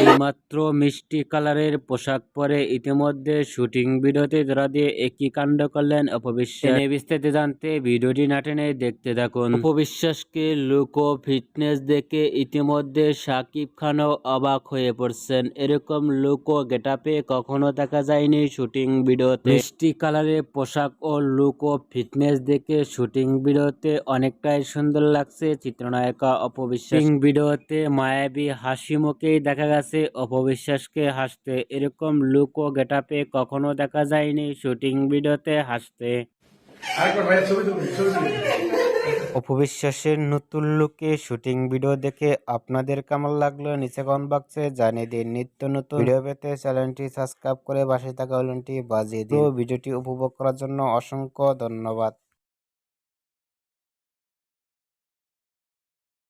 এইমাত্র মিষ্টি কালারের পোশাক পরে ইতিমধ্যে শুটিং ভিডিওতে ধরা দিয়ে একই কাণ্ড করলেন অপবিশ্বাস। বিস্তারিত জানতে ভিডিওটি না টেনে দেখতে থাকুন। অপবিশ্বাসকে লুক ও ফিটনেস দেখে ইতিমধ্যে শাকিব খানও অবাক হয়ে পড়ছেন। এরকম লুক ও গেটআপে কখনো দেখা যায়নি শুটিং ভিডিওতে। মিষ্টি কালারের পোশাক ও লুক ও ফিটনেস দেখে শুটিং ভিডিওতে অনেকটাই সুন্দর লাগছে চিত্রনায়িকা অপবিশ্বাস। ভিডিওতে মায়াবী হাসি মুখেই দেখা গেছে অপবিশ্বাসকে হাসতে। এরকম লুক ও গেটআপে কখনো দেখা যায়নি শুটিং ভিডিওতে হাসতে। অপবিশ্বাসের নতুন লুকে শুটিং ভিডিও দেখে আপনাদের কেমন লাগলো নিচে কমেন্ট বক্সে জানিয়ে দিন। নিত্য নতুন ভিডিও পেতে চ্যানেলটি সাবস্ক্রাইব করে পাশে থাকা বেলটি বাজিয়ে দিন। ভিডিওটি উপভোগ করার জন্য অসংখ্য ধন্যবাদ।